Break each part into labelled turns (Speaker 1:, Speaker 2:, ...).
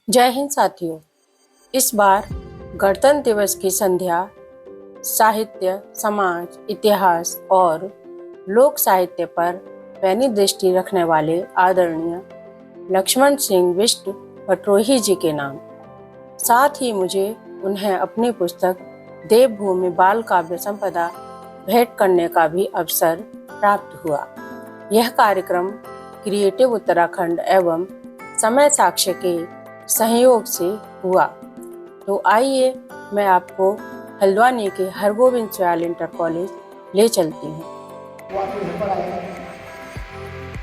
Speaker 1: जय हिंद साथियों। इस बार गणतंत्र दिवस की संध्या साहित्य, समाज, इतिहास और लोक साहित्य पर पैनी दृष्टि रखने वाले आदरणीय लक्ष्मण सिंह बिष्ट भट्टरोही जी के नाम, साथ ही मुझे उन्हें अपनी पुस्तक देवभूमि बाल काव्य संपदा भेंट करने का भी अवसर प्राप्त हुआ। यह कार्यक्रम क्रिएटिव उत्तराखंड एवं समय साक्ष्य के सहयोग से हुआ। तो आइए मैं आपको हल्द्वानी के हरगोविंद सयाल इंटर कॉलेज ले चलती हूँ।
Speaker 2: वो आपके घर पर आएगा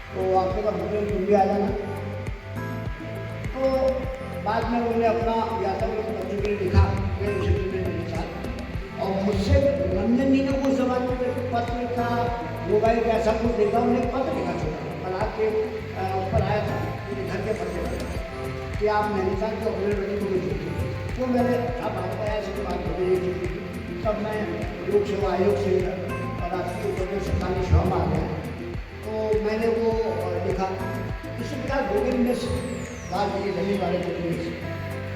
Speaker 2: तो आपके का मुझे दिल्ली आ जाना। तो बाद में उन्होंने अपना व्याकरण के बच्चों के लिए लिखा और मुझसे रंजन जी ने उस जमाने में पत्र का मोबाइल का ऐसा कुछ देखा, उन्हें पत्र लिखा छोटा पर आपके ऊपर आया था घर के पत्र कि आप नैनीताल के अपने बच्चे को भेजिए। तो मैंने अब आपका ऐसी बात हो गई तब मैं लोक सेवा आयोग से और आपकी ऊपर सरकारी सेवा में आ गया तो मैंने वो लिखा। इसी प्रकार गोविंद मिश्र बात ये लगी वाले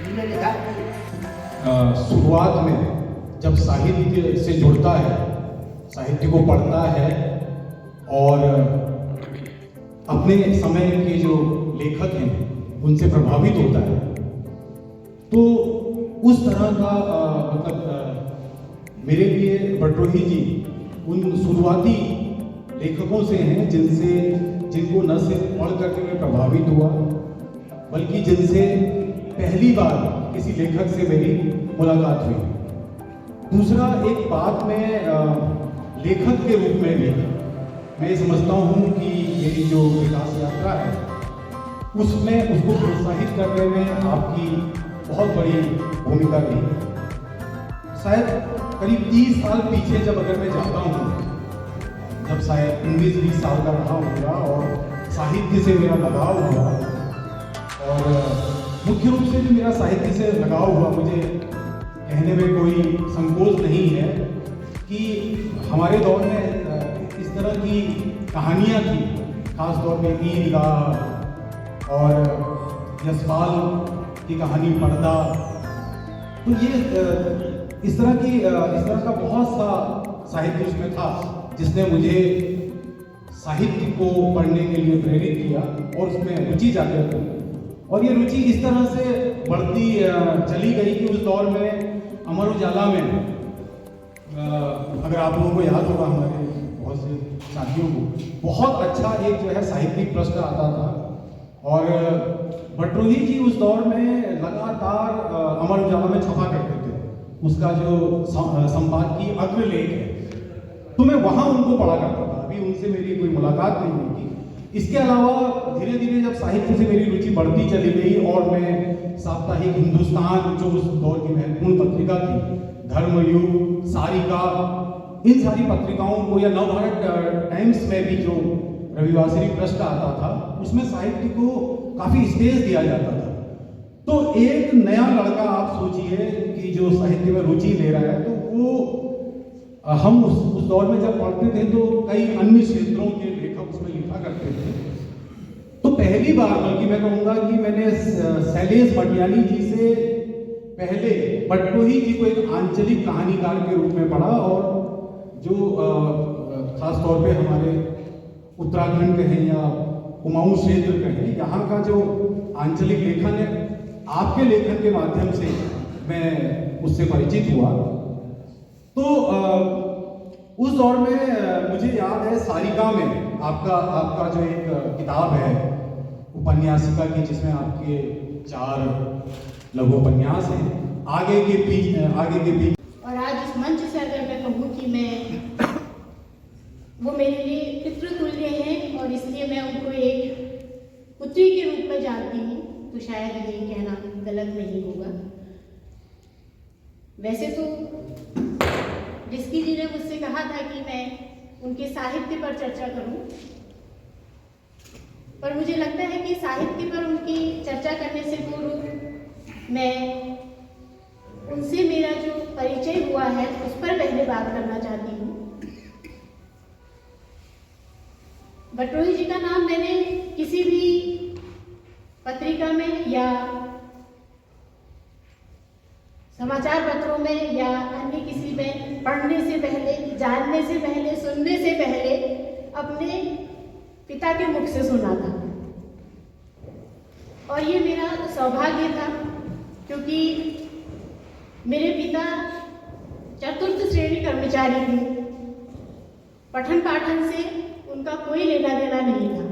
Speaker 2: जिन्होंने लिखा
Speaker 3: शुरुआत में जब साहित्य से जुड़ता है, साहित्य को पढ़ता है और अपने समय के जो लेखक हैं उनसे प्रभावित होता है, तो उस तरह का मेरे लिए भट्टरोही जी उन शुरुआती लेखकों से हैं जिनको न सिर्फ पढ़ करके मैं प्रभावित हुआ बल्कि जिनसे पहली बार किसी लेखक से मेरी मुलाकात हुई। दूसरा, एक बात में लेखक के रूप में भी मैं समझता हूँ कि मेरी जो विकास यात्रा है उसमें उसको प्रोत्साहित करने में आपकी बहुत बड़ी भूमिका रही। शायद करीब 30 साल पीछे जब अगर मैं जाता हूँ, जब शायद 19-20 साल का रहा होगा और साहित्य से मेरा लगाव हुआ और मुख्य रूप से जो मेरा साहित्य से लगाव हुआ, मुझे कहने में कोई संकोच नहीं है कि हमारे दौर में इस तरह की कहानियाँ थी, खास तौर पे ईदगाह और यशपाल की कहानी पर्दा। तो ये इस तरह का बहुत सा साहित्य उसमें था जिसने मुझे साहित्य को पढ़ने के लिए प्रेरित किया और उसमें रुचि जागृत हुई। और ये रुचि इस तरह से बढ़ती चली गई कि उस दौर में अमर उजाला में अगर आप लोगों को याद होगा, हमारे बहुत से साथियों को बहुत अच्छा एक जो है साहित्यिक पृष्ठ आता था और भट्टरोही जी उस दौर में लगातार अमर उजाला में छपा करते थे। उसका जो संपादकीय अग्रलेख है, तो मैं वहाँ उनको पढ़ा करता था। अभी उनसे मेरी कोई मुलाकात नहीं हुई थी। इसके अलावा धीरे धीरे जब साहित्य से मेरी रुचि बढ़ती चली गई और मैं साप्ताहिक हिंदुस्तान, जो उस दौर की महत्वपूर्ण पत्रिका थी, धर्मयुग, सारिका, इन सारी पत्रिकाओं को, या नवभारत टाइम्स में भी जो रविवासरी पृष्ठ आता था, उसमें साहित्य को काफी स्पेस दिया जाता था। तो एक नया लड़का आप सोचिए कि जो साहित्य में रुचि ले रहा है, तो वो हम उस दौर में जब पढ़ते थे तो कई अन्य क्षेत्रों के लेखक उसमें लिखा करते थे। तो पहली बार, बल्कि मैं कहूँगा कि मैंने शैलेश भटियानी जी से पहले भट्टरोही जी को एक आंचलिक कहानीकार के रूप में पढ़ा और जो खास तौर पे हमारे उत्तराखंड कहें या कुमाऊं क्षेत्र कहें, यहाँ का जो आंचलिक लेखन है, आपके लेखन के माध्यम से मैं उससे परिचित हुआ। तो उस दौर में मुझे याद है सारिका में आपका जो एक किताब है उपन्यासिका की, जिसमें आपके 4 लघु उपन्यास हैं, आगे के बीच।
Speaker 4: और आज इस मंच से अगर मैं कहूँ कि मैं वो मेरे लिए पितृतुल्य हैं और इसलिए मैं उनको एक पुत्री के रूप में जानती हूँ, तो शायद ये कहना गलत नहीं होगा। वैसे तो जिसकी जी ने मुझसे कहा था कि मैं उनके साहित्य पर चर्चा करूं, पर मुझे लगता है कि साहित्य पर उनकी चर्चा करने से पूर्व मैं उनसे मेरा जो परिचय हुआ है उस पर पहले बात करना चाहती हूँ। भट्टरोही जी का नाम मैंने किसी भी पत्रिका में या समाचार पत्रों में या अन्य किसी में पढ़ने से पहले, जानने से पहले, सुनने से पहले अपने पिता के मुख से सुना था। और ये मेरा सौभाग्य था क्योंकि मेरे पिता चतुर्थ श्रेणी कर्मचारी थे। पठन पाठन से उनका कोई लेना देना नहीं था।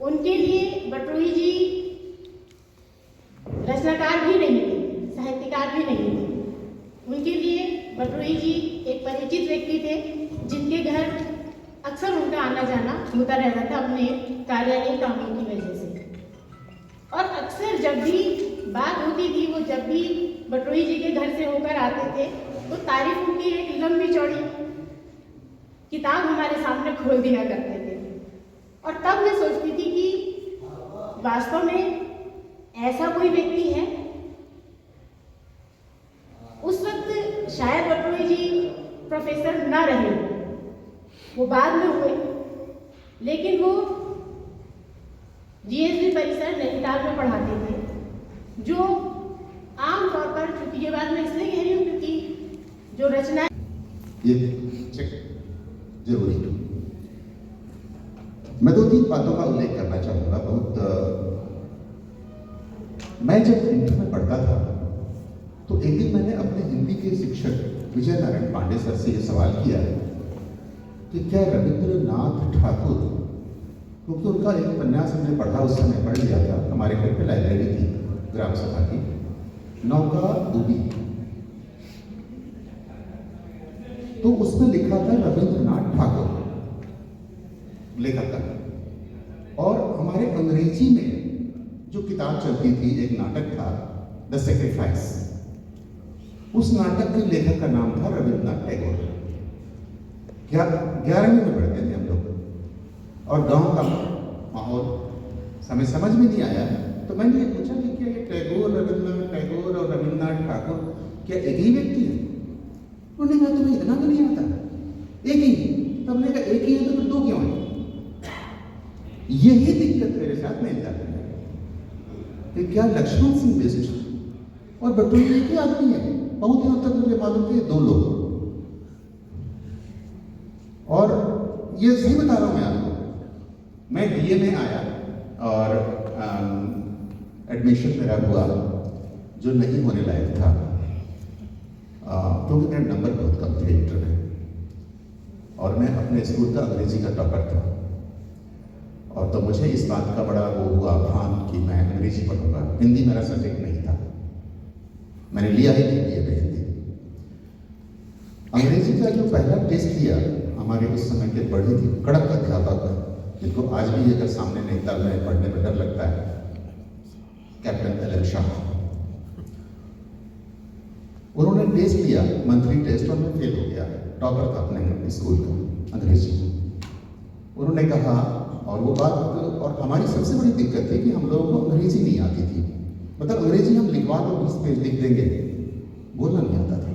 Speaker 4: उनके लिए बटोही जी रचनाकार भी नहीं थे, साहित्यकार भी नहीं थे। उनके लिए बटोही जी एक परिचित व्यक्ति थे जिनके घर अक्सर उनका आना जाना होता रहता था अपने कार्यालय कामों की वजह से। और अक्सर जब भी बात होती थी, वो जब भी बटोही जी के घर से होकर आते थे तो तारीफों की एक लंबी चौड़ी किताब हमारे सामने खोल दिया करते थे। और तब मैं सोचती थी कि वास्तव में ऐसा कोई व्यक्ति है। उस वक्त शायद बटोही जी प्रोफेसर ना रहे, वो बाद में हुए, लेकिन वो जीएसबी परिसर नैनीताल में पढ़ाते थे, जो आमतौर पर, चूंकि ये बात मैं इसलिए कह रही हूँ क्योंकि जो रचना
Speaker 5: ये चेक जरूरी है। मैं 2-3 बातों का उल्लेख करना चाहूँगा। मैं जब इंटर में पढ़ता था तो एक दिन मैंने अपने हिंदी के शिक्षक विजय नारायण पांडे सर से ये सवाल किया कि क्या रविंद्रनाथ ठाकुर, क्योंकि उनका एक उपन्यास हमने पढ़ा, उस समय पढ़ लिया था, हमारे घर पे लाइब्रेरी थी ग्राम सभा की, नौका डूबी, तो उसमें लिखा था रविंद्रनाथ ठाकुर लेखक का। और हमारे अंग्रेजी में जो किताब चलती थी, एक नाटक था द सेक्रीफाइस, उस नाटक के लेखक का नाम था रविंद्रनाथ टैगोर। 11वीं में पढ़ते थे हम लोग और गांव का माहौल हमें समझ में नहीं आया, तो मैंने ये पूछा कि क्या ये टैगोर, रविंद्रनाथ टैगोर और रविंद्रनाथ ठाकुर क्या एक ही व्यक्ति है? उन्होंने कहा तुम्हें इतना तो नहीं आता, एक ही। तब हमने कहा एक ही है तो फिर 2 क्यों है? यही दिक्कत मेरे साथ नहीं था कि क्या लक्ष्मण सिंह बिष्ट और बटोही एक ही आदमी है? बहुत दिनों तक मुझे मालूम थे 2 लोग। और ये सही बता रहा हूं मैं आपको, मैं बीए में आया और एडमिशन मेरा हुआ जो नहीं होने लायक था, क्योंकि मेरे नंबर बहुत कम थे इंटर में और मैं अपने स्कूल का अंग्रेजी का टॉपर था। और तो मुझे इस बात का बड़ा वो हुआ भान कि मैं अंग्रेजी पढ़ूंगा, हिंदी मेरा सब्जेक्ट नहीं था, मैंने लिया ही नहीं बीए में हिंदी। अंग्रेजी का जो पहला टेस्ट दिया, हमारे उस समय के बड़े थे कड़क अध्यापक, जिनको आज भी अगर सामने नैनीताल में पढ़ने में डर लगता है, कैप्टन एलन शाह, उन्होंने टेस्ट लिया, मंथली टेस्ट, और मैं फेल हो गया, टॉपर था अपने स्कूल का अंग्रेजी। उन्होंने कहा, और वो बात, और हमारी सबसे बड़ी दिक्कत थी कि हम लोगों को अंग्रेजी नहीं आती थी, मतलब अंग्रेजी हम लिखवा दो 20 पेज लिख देंगे, बोलना नहीं आता था।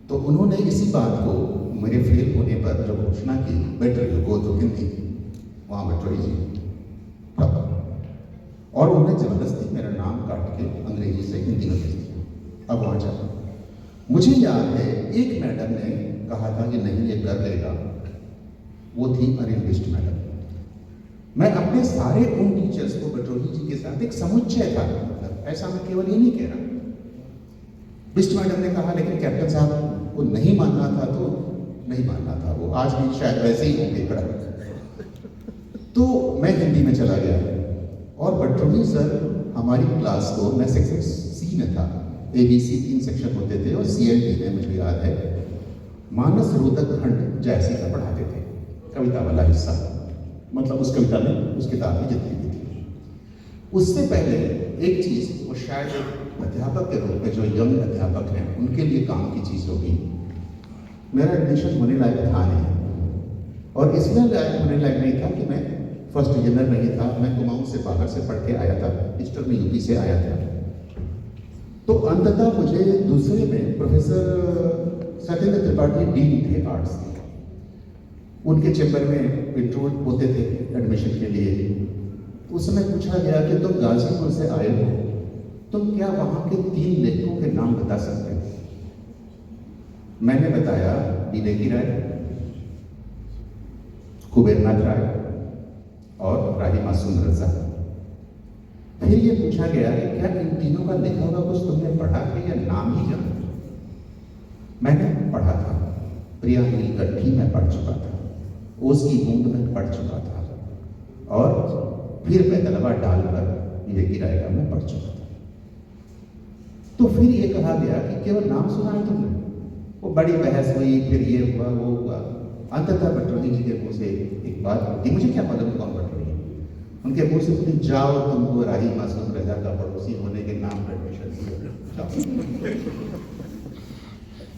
Speaker 5: तो उन्होंने इसी बात को मेरे फेल होने पर जब घोषणा की, better you go to Hindi, वहाँ बटोही जी टॉपर, और उन्होंने जबरदस्ती मेरा नाम काट के अंग्रेजी से हिंदी में भेज दिया। अब वहाँ जाओ। मुझे याद है एक मैडम ने कहा था कि नहीं ये कर लेगा, वो थी अनिल बिष्ट मैडम। मैं अपने सारे उन टीचर्स को बटोही जी के साथ एक समुच्चय था, मतलब ऐसा मैं केवल ये नहीं कह रहा। बिष्ट मैडम ने कहा लेकिन कैप्टन साहब को नहीं मानना था तो नहीं मानना था, वो आज भी शायद वैसे ही होंगे कड़क। तो मैं हिंदी में चला गया और बटोही सर हमारी क्लास को, मैं सेक्शन सी में था, ABC 3 सेक्शन होते थे और CLT में मुझे याद है मानस रोधक खंड जैसी का पढ़ाते थे, कविता वाला हिस्सा, मतलब उस कविता में उस किताब में जितनी भी थी। उससे पहले एक चीज़, वो शायद एक अध्यापक के रूप में जो यंग अध्यापक हैं उनके लिए काम की चीज़ होगी। मेरा एडमिशन होने लायक था नहीं, और इसलिए लायक होने लायक नहीं था कि मैं फर्स्ट ईयर नहीं था, मैं कुमाऊं से बाहर से पढ़ के आया था, ईस्टर्न यूपी से आया था। तो अंततः मुझे दूसरे में प्रोफेसर सत्येंद्र त्रिपाठी डीन थे आर्ट्स के, उनके चैम्बर में इंटरव्यू होते थे एडमिशन के लिए। उस समय पूछा गया कि तुम गाजीपुर से आए हो, तुम क्या वहाँ के 3 लेखकों के नाम बता सकते हैं? मैंने बताया विवेकी राय, कुबेरनाथ राय और राही मासूम रजा। फिर ये पूछा गया कि क्या इन तीनों का लिखा हुआ कुछ तुमने पढ़ा है या नाम ही जाना? मैंने पढ़ा था, प्रिया नीलकंठी में पढ़ चुका था, ओस की बूंद में पढ़ चुका था और फिर पैदलवा डालकर विवेकी राय का मैं पढ़ चुका था। तो फिर ये कहा गया कि केवल नाम सुना है तुमने। वो बड़ी बहस हुई, फिर ये हुआ वो हुआ। अंततः भट्टोजी जी के मुंह से एक बात होती, मुझे क्या मालूम कौन भट्टोजी, उनके मुंह से बोली, जाओ तुमको राही मासूम रजा का पड़ोसी होने के नाम पर एडमिशन जाओ।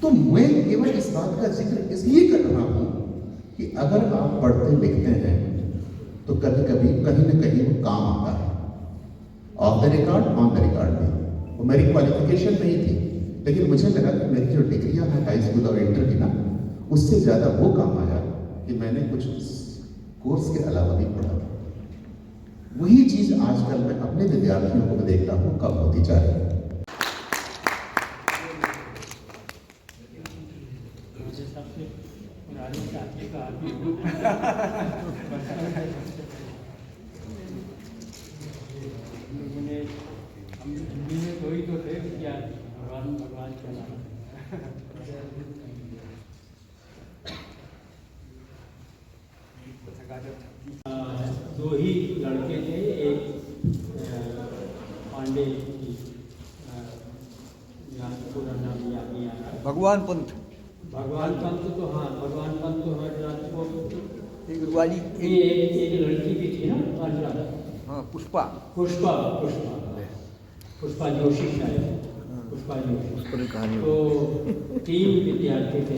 Speaker 5: तो मैं केवल इस बात का जिक्र इसलिए कर रहा हूं कि अगर आप पढ़ते लिखते हैं तो कभी कभी कहीं न कहीं वो काम आता है। Of the record, on the record भी वो मेरी क्वालिफिकेशन नहीं थी, लेकिन मुझे लगा कि मेरी जो डिग्रियां हैं हाई स्कूल और इंटर की ना, उससे ज़्यादा वो काम आया कि मैंने कुछ कोर्स के अलावा भी पढ़ा था। वही चीज़ आजकल मैं अपने विद्यार्थियों को देखता हूँ कम होती जा रही है।
Speaker 6: हम हिंदी में कोई तो थे क्या भगवान भगवान का नाम। दो ही लड़के थे, एक पांडे की पूरा नाम याद नहीं आ रहा,
Speaker 7: भगवान पंत,
Speaker 6: भगवान पंत तो हाँ, भगवान पंत तो हर रात को
Speaker 7: एक वाली
Speaker 6: एक लड़की भी थी ना हर रात,
Speaker 7: हाँ पुष्पा,
Speaker 6: पुष्पा पुष्पा पुष्पा जोशी शायद, पुष्पा जोशी।
Speaker 7: कहानी
Speaker 6: तो 3 विद्यार्थी थे।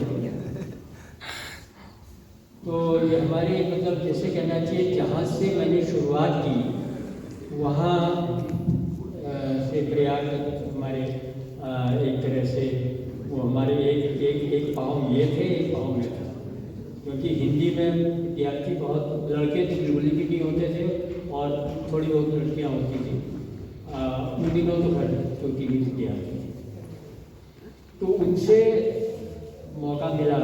Speaker 6: तो ये हमारे मतलब जैसे कहना चाहिए जहाँ से मैंने शुरुआत की वहाँ से प्रयाग हमारे एक तरह से वो हमारे एक पाँव ये थे, एक पाँव में था, क्योंकि हिंदी में विद्यार्थी बहुत लड़के तो बिल्कुल भी नहीं होते थे और थोड़ी बहुत लड़कियाँ होती थी। उन दिनों तो घर छोटी ही विद्यार्थी थी, तो उनसे मौका मिला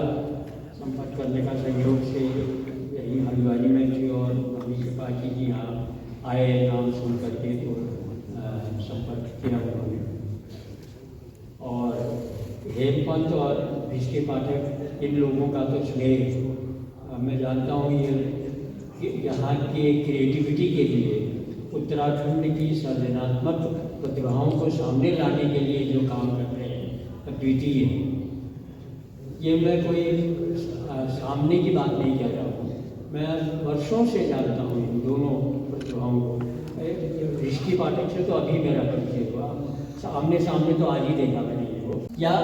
Speaker 6: संपर्क करने का, सहयोग से यही हल्द्वानी में थी और मनीष त्रिपाठी जी यहाँ आए, नाम सुन करके तो संपर्क किया उन्होंने। और हेमपंत और भिष्टी पाठक, इन लोगों का तो स्नेह मैं जानता हूँ, ये यहाँ के क्रिएटिविटी के लिए, उत्तराखंड की सृजनात्मक प्रतिभाओं को सामने लाने के लिए जो काम कर रहे हैं अद्वितीय है। ये मैं कोई सामने की बात नहीं कह रहा हूँ, मैं वर्षों से जानता हूँ इन दोनों प्रतिभाओं को। भिष्टी पाठक से तो अभी मेरा परिचय हुआ, सामने सामने तो आज ही देखा मैंने इनको। या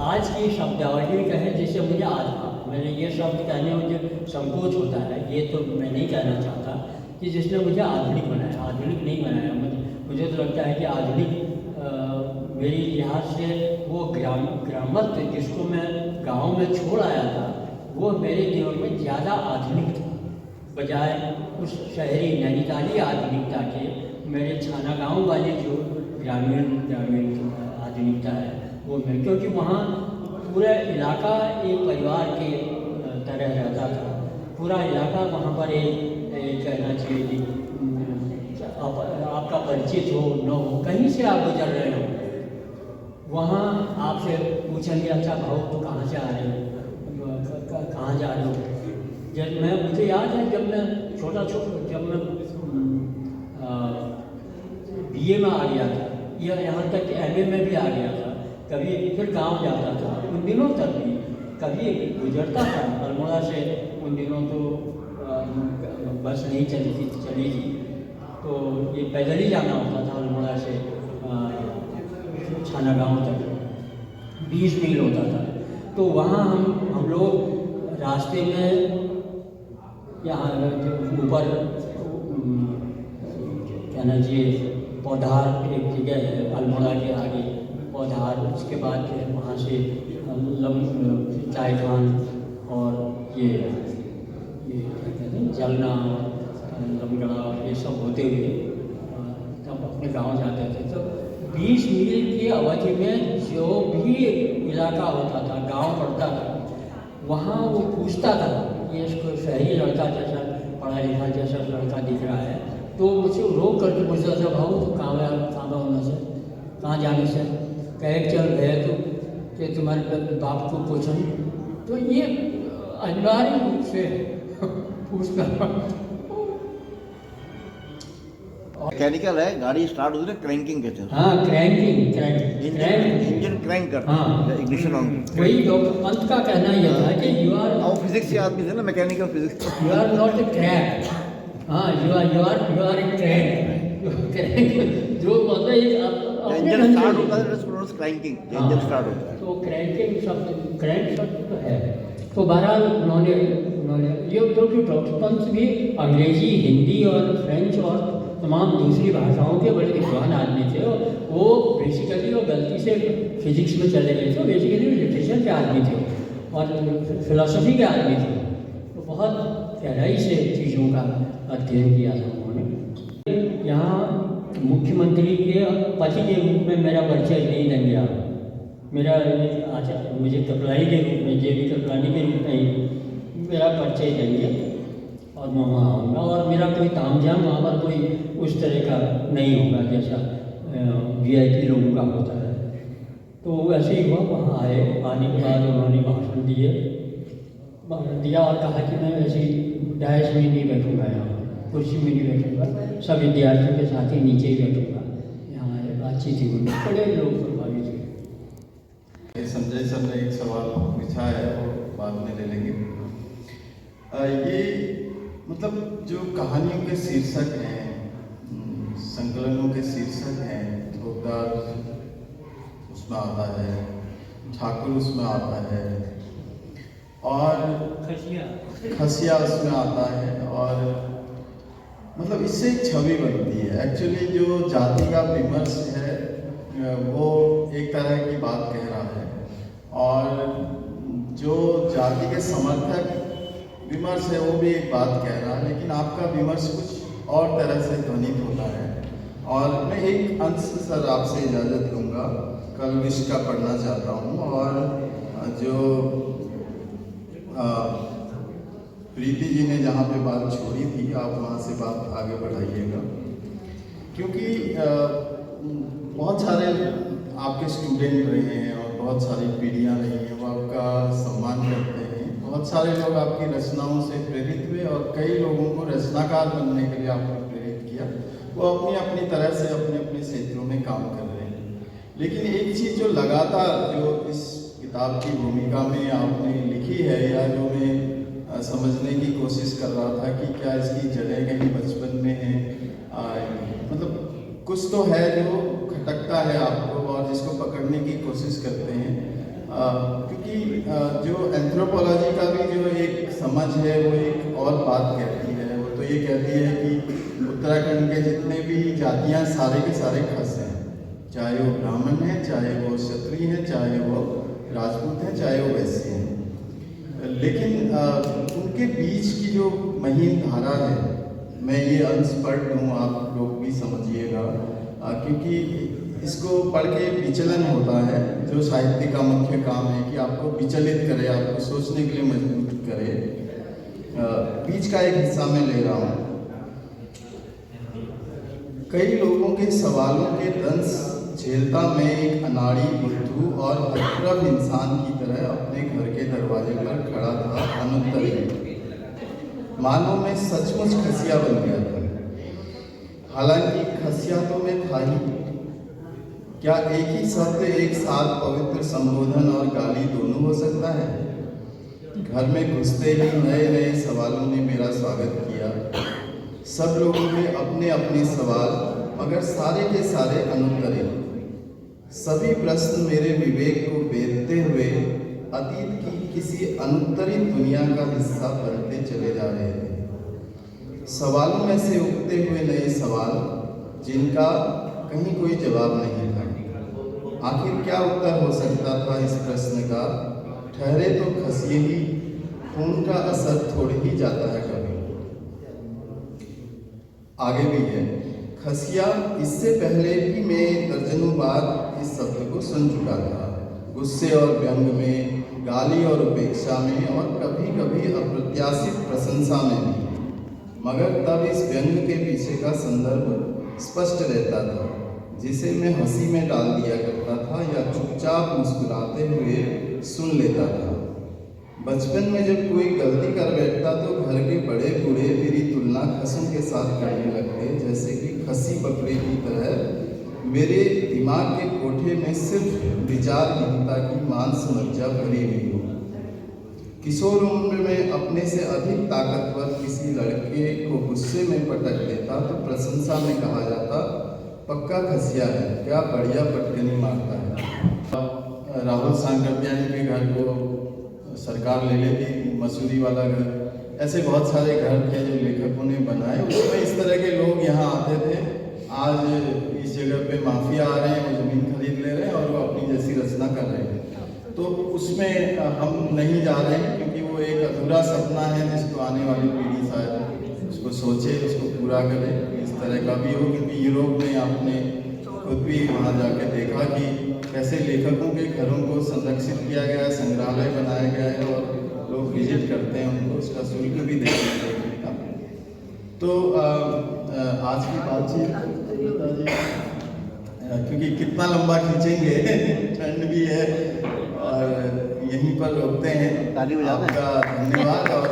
Speaker 6: आज की शब्दावली कहें जिससे मुझे आज मैंने ये शब्द कहने में मुझे संकोच होता है, ये तो मैं नहीं कहना चाहता कि जिसने मुझे आधुनिक बनाया, आधुनिक नहीं बनाया। मुझे तो लगता है कि आधुनिक मेरी लिहाज से वो ग्रामत्व जिसको मैं गांव में छोड़ आया था, वो मेरे दिनों में ज़्यादा आधुनिक था, बजाय उस शहरी नैनीताली आधुनिकता के। मेरे छाना गांव वाली जो ग्रामीण आधुनिकता है वो मैं, क्योंकि वहाँ पूरा इलाका एक परिवार के तरह रहता था, पूरा इलाका वहाँ पर एक कहना चाहिए कि आपका परिचित हो न हो, कहीं से आप गुजर रहे हो, वहाँ आपसे पूछेंगे अच्छा भाव तो कहाँ से आ रहे हो, कहाँ जा रहे हो। जब मुझे याद है जब मैं जब मैं BA में आ गया था, या यहाँ तक MA में भी आ गया था, कभी फिर गांव जाता था, उन दिनों तक भी कभी गुजरता था अल्मोड़ा से। उन दिनों तो बस नहीं चली थी, तो ये पैदल ही जाना होता था अल्मोड़ा से छाना गांव तक, 20 मील होता था। तो वहाँ हम लोग रास्ते में यहाँ ऊपर कहना चाहिए पौधार एक जगह है अल्मोड़ा के आगे, पौधार, उसके बाद फिर वहाँ से चाय खान और ये कहते हैं जलना, लमगड़ा, ये सब होते हुए तब अपने गांव जाते थे। तो 20 मील की अवधि में जो भी इलाका होता था, गांव पड़ता था, वहाँ वो पूछता था, ये इसको शहरी लड़का जैसा, पढ़ा लिखा जैसा लड़का दिख रहा है, तो मुझे रोक करके पूछता था, भाऊ तो कहाँ होने से, कहाँ जाने से, कहे चल गए तो कि तुम्हारे बाप को पूछो। तो ये अनिवार्य रूप से पूछना।
Speaker 7: मैकेनिकल है, गाड़ी स्टार्ट होती है क्रैंकिंग कहते हैं।
Speaker 6: हाँ, क्रैंकिंग
Speaker 7: इंजन क्रैंक करता
Speaker 6: हाँ,
Speaker 7: है, इग्निशन ऑन।
Speaker 6: वही डॉक्टर पंत का कहना यह था कि यू आर,
Speaker 7: और फिजिक्स के आदमी थे ना, mechanical physics.
Speaker 6: You are not a crank. हाँ, यू आर ए क्रैंक। जो मतलब
Speaker 7: इंजन स्टार्ट होता है, it's pronounce cranking. Engine start होता है
Speaker 6: तो क्रैंकिंग शब्द, क्रैंक शब्द तो है। तो बहरहाल उन्होंने ये जो कि डॉक्टर पंत भी अंग्रेजी, हिंदी और फ्रेंच और तमाम दूसरी भाषाओं के बड़े विद्वान आदमी थे। वो बेसिकली वो गलती से फिजिक्स में चले गए थे, बेसिकली लिटरेचर के आदमी थे और फिलॉसफी के आदमी थे। तो बहुत गहराई से चीज़ों का अध्ययन किया था उन्होंने। यहाँ मुख्यमंत्री के पति के रूप में मेरा परिचय नहीं बन गया। मेरा मुझे कृपलानी के रूप में, JB कृपलानी के रूप में मेरा परिचय देंगे और मैं वहाँ आऊँगा, और मेरा कोई तामझाम वहाँ पर कोई उस तरह का नहीं होगा जैसा VIP लोगों का होता है। तो वैसे ही हुआ, वहाँ आए, आने के बाद उन्होंने भाषण दिया और कहा कि मैं ऐसे डायस में नहीं बैठूँगा, यहाँ कुर्सी में नहीं बैठूँगा, सब विद्यार्थियों के साथ ही नीचे ही बैठूँगा। यहाँ बातचीत ही होनी, बड़े लोग प्रभावित हुए।
Speaker 8: संजय सर ने एक सवाल पूछा है, वो बाद में ले लेंगे। ये मतलब जो कहानियों के शीर्षक हैं, संकलनों के शीर्षक हैं, ठोकदार उसमें आता है, ठाकुर उसमें आता है और खसिया उसमें आता है, और मतलब इससे एक छवि बनती है। एक्चुअली जो जाति का विमर्श है वो एक तरह की बात कह रहा है, और जो जाति के समर्थक विमर्श है वो भी एक बात कह रहा है, लेकिन आपका विमर्श कुछ और तरह से ध्वनित होता है। और मैं एक अंश सर आपसे इजाज़त लूँगा, कल विश्व का पढ़ना चाहता हूँ, और जो प्रीति जी ने जहाँ पे बात छोड़ी थी, आप वहाँ से बात आगे बढ़ाइएगा, क्योंकि बहुत सारे आपके स्टूडेंट रहे हैं और बहुत सारी पीढ़ियाँ रही हैं, वो आपका सम्मान करते हैं। बहुत सारे लोग आपकी रचनाओं से प्रेरित हुए और कई लोगों को रचनाकार बनने के लिए आपने प्रेरित किया। वो अपनी अपनी तरह से अपने अपने क्षेत्रों में काम कर रहे हैं। लेकिन एक चीज़ जो लगातार जो इस किताब की भूमिका में आपने लिखी है, या जो मैं समझने की कोशिश कर रहा था कि क्या इसकी जड़ें कहीं बचपन में है, मतलब कुछ तो है जो खटकता है आपको और जिसको पकड़ने की कोशिश करते हैं। क्योंकि जो एंथ्रोपोलॉजी का भी जो एक समझ है वो एक और बात कहती है। वो तो ये कहती है कि उत्तराखंड के जितने भी जातियां सारे के सारे खस हैं, चाहे वो ब्राह्मण हैं, चाहे वो क्षत्रिय हैं, चाहे वो राजपूत हैं, चाहे वो वैश्य हैं, लेकिन उनके बीच की जो महीन धारा है, मैं ये अंश पढ़ लूँ, आप लोग भी समझिएगा, क्योंकि इसको पढ़ के विचलन होता है। जो साहित्य का मुख्य काम है कि आपको विचलित करे, आपको सोचने के लिए मजबूर करे। बीच का एक हिस्सा मैं ले रहा हूँ। कई लोगों के सवालों के दंश झेलता मैं एक अनाड़ी, बुद्धू और अतरफ इंसान की तरह अपने घर के दरवाजे पर खड़ा था, अनुत्तरी, मानो मैं सचमुच खसिया बन गया था। हालांकि खसिया तो मैं था ही। क्या एक ही शब्द एक साथ पवित्र संबोधन और गाली दोनों हो सकता है? घर में घुसते ही नए नए सवालों ने मेरा स्वागत किया। सब लोगों के अपने अपने सवाल, मगर सारे के सारे अनुत्तरे। सभी प्रश्न मेरे विवेक को बेधते हुए अतीत की किसी अनुत्तरित दुनिया का हिस्सा बनते चले जा रहे थे। सवालों में से उगते हुए नए सवाल, जिनका कहीं कोई जवाब नहीं था। आखिर क्या उत्तर हो सकता था इस प्रश्न का? ठहरे तो खसिए ही, खून का असर थोड़ ही जाता है कभी। आगे भी है, खसिया इससे पहले भी मैं दर्जनों बार इस शब्द को सुन चुका था, गुस्से और व्यंग में, गाली और उपेक्षा में, और कभी कभी अप्रत्याशित प्रशंसा में भी। मगर तब इस व्यंग के पीछे का संदर्भ स्पष्ट रहता था, जिसे मैं हंसी में डाल दिया करता था या चुपचाप मुस्कुराते हुए सुन लेता था। बचपन में जब कोई गलती कर बैठता तो घर के बड़े बूढ़े मेरी तुलना खसम के साथ करने लगते, जैसे कि खसी बकरे की तरह मेरे दिमाग के कोठे में सिर्फ विचारहीनता की मांस मज्जा भरी हुई हो। किशोर उम्र में अपने से अधिक ताकतवर किसी लड़के को गुस्से में पटक देता तो प्रशंसा में कहा जाता, पक्का खसिया है, क्या बढ़िया पटकनी मारता है। राहुल सांकृत्यायन के घर को सरकार ले लेती, मसूरी वाला घर, ऐसे बहुत सारे घर थे जो लेखकों ने बनाए। उसमें इस तरह के लोग यहाँ आते थे। आज इस जगह पे माफिया आ रहे हैं, वो ज़मीन खरीद ले रहे हैं और वो अपनी जैसी रचना कर रहे हैं। तो उसमें हम नहीं जा रहे हैं, क्योंकि वो एक अधूरा सपना है जिसको आने वाली पीढ़ी शायद उसको सोचे, उसको पूरा करे। इस तरह का भी हो, क्योंकि यूरोप में आपने खुद भी वहाँ जाके देखा कि कैसे लेखकों के घरों को संरक्षित किया गया है, संग्रहालय बनाया गया है और लोग विजिट करते हैं उनको, उसका शुल्क भी देखने का। तो आज की बातचीत क्योंकि कितना लंबा खींचेंगे ठंड भी है, और यहीं पर रोकते हैं। आपका धन्यवाद और